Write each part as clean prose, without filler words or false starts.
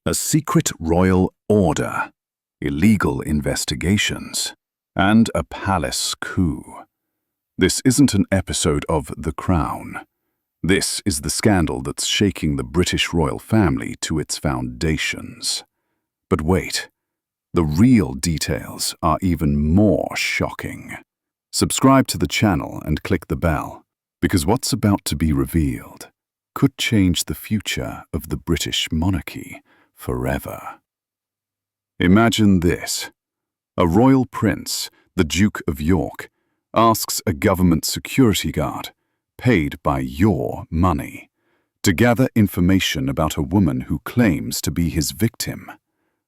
a secret royal order, illegal investigations, and a palace coup. This isn't an episode of The Crown. This is the scandal that's shaking the British royal family to its foundations. But wait, the real details are even more shocking. Subscribe to the channel and click the bell, because what's about to be revealed could change the future of the British monarchy forever. Imagine this. A royal prince, the Duke of York, asks a government security guard, paid by your money, to gather information about a woman who claims to be his victim.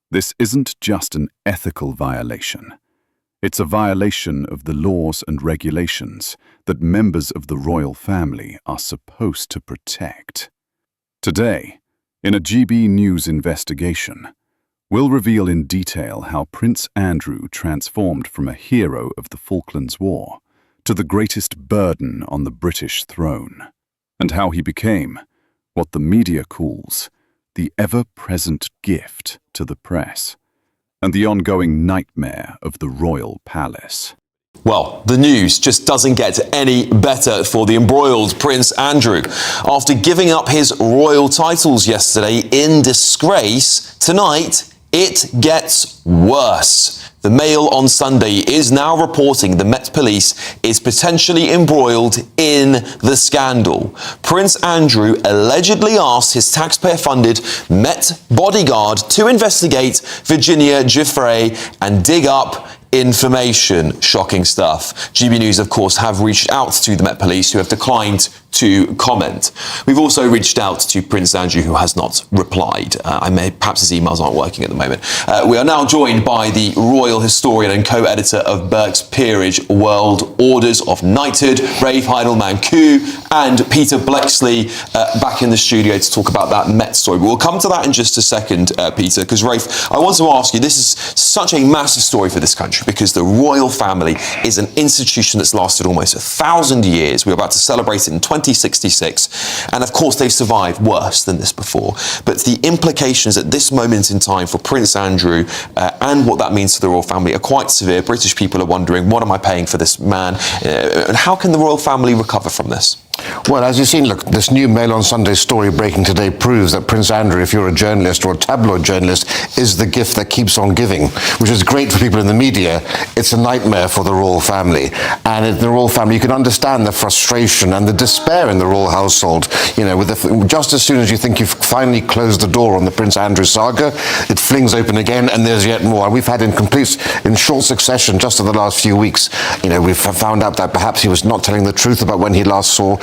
This isn't just an ethical violation. It's a violation of the laws and regulations that members of the royal family are supposed to protect. Today, in a GB News investigation, we'll reveal in detail how Prince Andrew transformed from a hero of the Falklands War to the greatest burden on the British throne, and how he became what the media calls the ever-present gift to the press, and the ongoing nightmare of the royal palace. Well, the news just doesn't get any better for the embroiled Prince Andrew. After giving up his royal titles yesterday in disgrace, tonight it gets worse. The Mail on Sunday is now reporting the Met Police is potentially embroiled in the scandal. Prince Andrew allegedly asked his taxpayer-funded Met bodyguard to investigate Virginia Giuffre and dig up information. Shocking stuff. GB News, of course, have reached out to the Met Police, who have declined to comment. We've also reached out to Prince Andrew, who has not replied. Perhaps his emails aren't working at the moment. We are now joined by the royal historian and co-editor of Burke's Peerage World Orders of Knighthood, Rafe Heidelman-Koo, and Peter Blexley back in the studio to talk about that Met story. But we'll come to that in just a second, Peter, because Rafe, I want to ask you, this is such a massive story for this country, because the royal family is an institution that's lasted almost 1,000 years. We're about to celebrate it in 2066, and of course they've survived worse than this before. But the implications at this moment in time for Prince Andrew and what that means to the royal family are quite severe. British people are wondering, what am I paying for this man? And how can the royal family recover from this? Well, as you've seen, look, this new Mail on Sunday story breaking today proves that Prince Andrew, if you're a journalist or a tabloid journalist, is the gift that keeps on giving, which is great for people in the media. It's a nightmare for the royal family. And in the royal family, you can understand the frustration and the despair in the royal household. You know, just as soon as you think you've finally closed the door on the Prince Andrew saga, it flings open again, and there's yet more. And we've had in short succession, just in the last few weeks, you know, we've found out that perhaps he was not telling the truth about when he last saw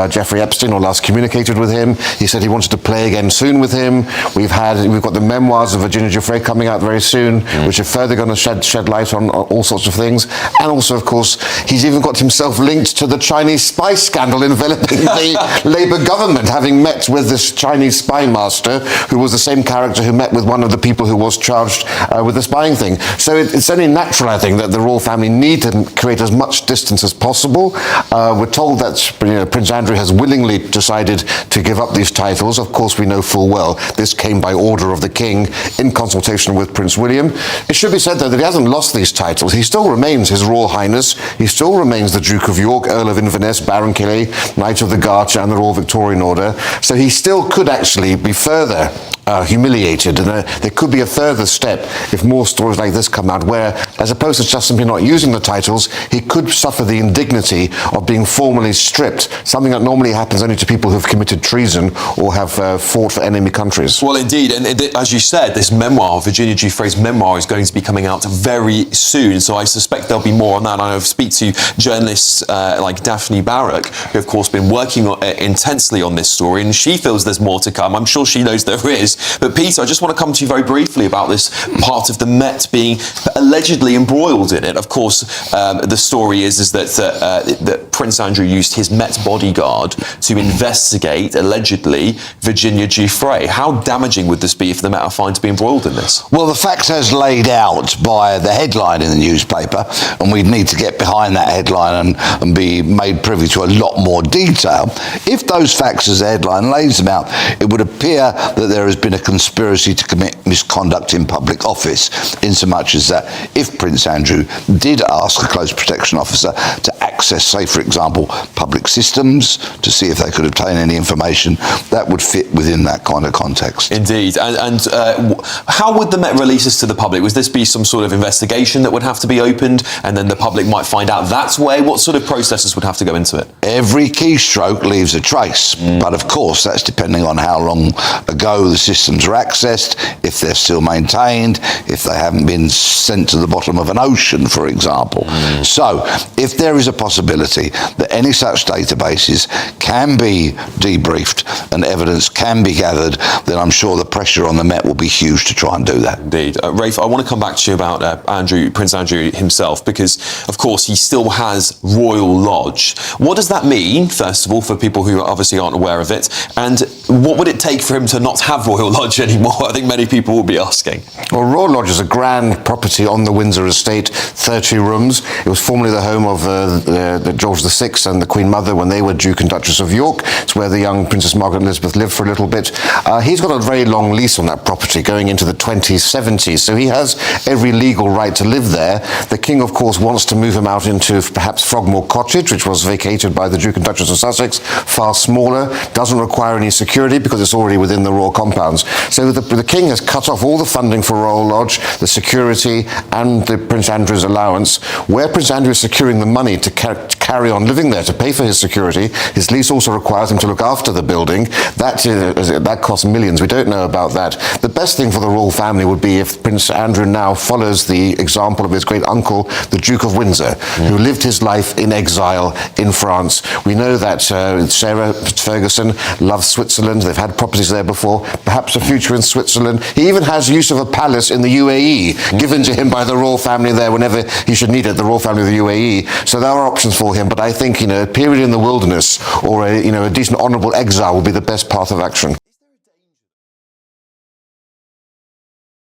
Jeffrey Epstein, or last communicated with him. He said he wanted to play again soon with him. We've got the memoirs of Virginia Giuffre coming out very soon, which are further going to shed light on all sorts of things. And also, of course, he's even got himself linked to the Chinese spy scandal enveloping the Labour government, having met with this Chinese spy master, who was the same character who met with one of the people who was charged with the spying thing. So it's only natural, I think, that the royal family need to create as much distance as possible. We're told that Prince Andrew has willingly decided to give up these titles. Of course, we know full well this came by order of the King in consultation with Prince William. It should be said, though, that he hasn't lost these titles. He still remains His Royal Highness. He still remains the Duke of York, Earl of Inverness, Baron Killie, Knight of the Garter, and the Royal Victorian Order. So he still could actually be further humiliated, and there could be a further step if more stories like this come out, where, as opposed to just simply not using the titles, he could suffer the indignity of being formally stripped, something that normally happens only to people who've committed treason or have fought for enemy countries. Well, indeed, and as you said, this memoir, Virginia Giuffre's memoir, is going to be coming out very soon, so I suspect there'll be more on that. I speak to journalists like Daphne Barrack, who have, of course, been working intensely on this story, and she feels there's more to come. I'm sure she knows there is. But Peter, I just want to come to you very briefly about this part of the Met being allegedly embroiled in it. Of course, the story is that Prince Andrew used his Met bodyguard to investigate, allegedly, Virginia Giuffre. How damaging would this be if the Met are found to be embroiled in this? Well, the facts as laid out by the headline in the newspaper, and we'd need to get behind that headline and be made privy to a lot more detail. If those facts as the headline lays them out, it would appear that there has been been a conspiracy to commit misconduct in public office, insomuch as that if Prince Andrew did ask a close protection officer to access, say for example, public systems to see if they could obtain any information, that would fit within that kind of context. Indeed. And how would the Met release this to the public? Would this be some sort of investigation that would have to be opened and then the public might find out that way? What sort of processes would have to go into it? Every keystroke leaves a trace, but of course that's depending on how long ago the systems are accessed, if they're still maintained, if they haven't been sent to the bottom of an ocean, for example. So if there is a possibility that any such databases can be debriefed and evidence can be gathered, then I'm sure the pressure on the Met will be huge to try and do that. Indeed. Rafe, I want to come back to you about Prince Andrew himself, because of course he still has Royal Lodge. What does that mean, first of all, for people who obviously aren't aware of it, and what would it take for him to not have Royal Lodge anymore? I think many people will be asking. Well, Royal Lodge is a grand property on the Windsor estate, 30 rooms. It was formerly the home of the George VI and the Queen Mother when they were Duke and Duchess of York. It's where the young Princess Margaret Elizabeth lived for a little bit. He's got a very long lease on that property going into the 2070s, so he has every legal right to live there. The King, of course, wants to move him out into perhaps Frogmore Cottage, which was vacated by the Duke and Duchess of Sussex, far smaller, doesn't require any security because it's already within the royal compounds. So the King has cut off all the funding for Royal Lodge, the security and the Prince Andrew's allowance. Where Prince Andrew is securing the money to carry on living there, to pay for his security, his lease also requires him to look after the building. That costs millions. We don't know about that. The best thing for the royal family would be if Prince Andrew now follows the example of his great uncle, the Duke of Windsor, who lived his life in exile in France. We know that Sarah Ferguson loves Switzerland. They've had properties there before, perhaps a future in Switzerland. He even has use of a palace in the UAE, given to him by the royal family there whenever he should need it, the royal family of the UAE. So there are options for him, but I think, a period in the wilderness or a decent honourable exile would be the best path of action.